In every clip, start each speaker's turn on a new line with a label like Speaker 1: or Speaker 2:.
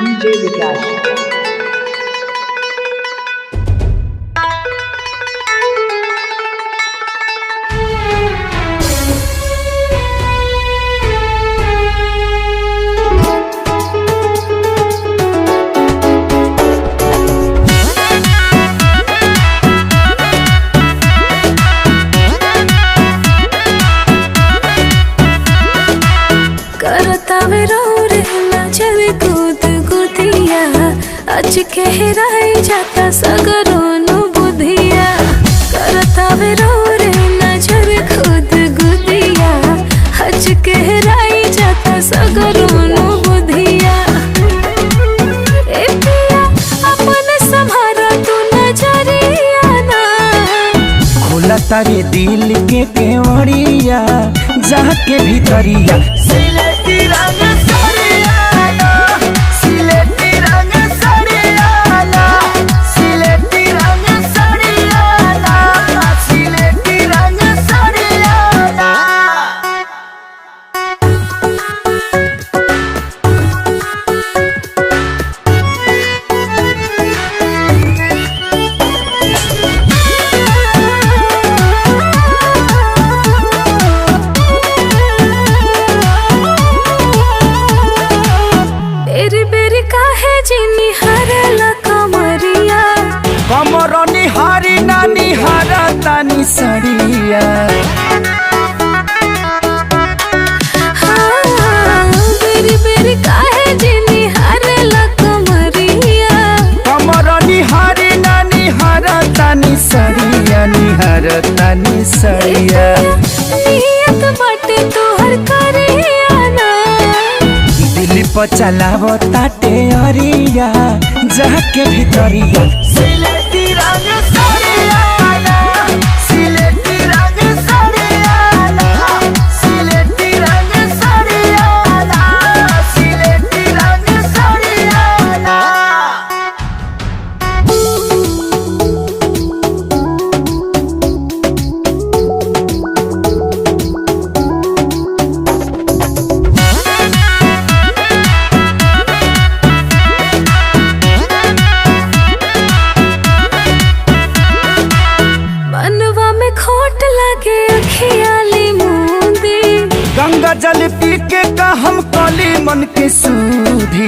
Speaker 1: DJ Vikash.
Speaker 2: आज कहराई जाता सगरों बुधिया करता रे नजर खुद गुदिया। आज कहराई जाता सगरों बुधिया। ए पिया अपने संभारा तू नजरिया ना।
Speaker 3: खोला तारे दिल के केवड़िया जाके भीतरिया। सिलेटी रंग कमरनी हारी नानी हारा तानी सड़िया।
Speaker 2: बेरी बेरी काहे जिनी हारेला कमरिया।
Speaker 3: कमरनी हारी नानी हारा तानी सड़िया निहार तानी सड़िया।
Speaker 2: नियत बाटे तोहर करिया ना।
Speaker 3: दिल पर चलावो ताटे अरिया जाके भीतरिया। सिलेटी रंग सड़िया सिलेटी रंग सड़िया सिलेटी रंग सड़िया सिलेटी रंग सड़िया। गंगा जल पी के का हम काली मन के सूधी।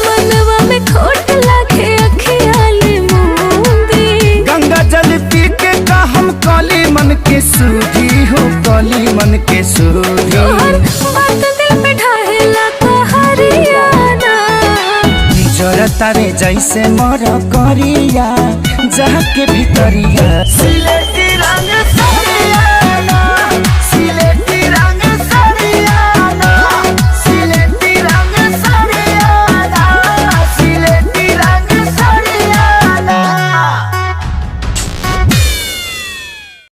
Speaker 2: मनवा में खोट लागे अखियाली मूंदी।
Speaker 3: गंगा जल पी के का हम काली मन के सूधी हो काली मन के सूधी।
Speaker 2: बात दिल पे ढाहेला तो हरियाणा।
Speaker 3: जरता रे जैसे मर करिया जाके भीतरिया।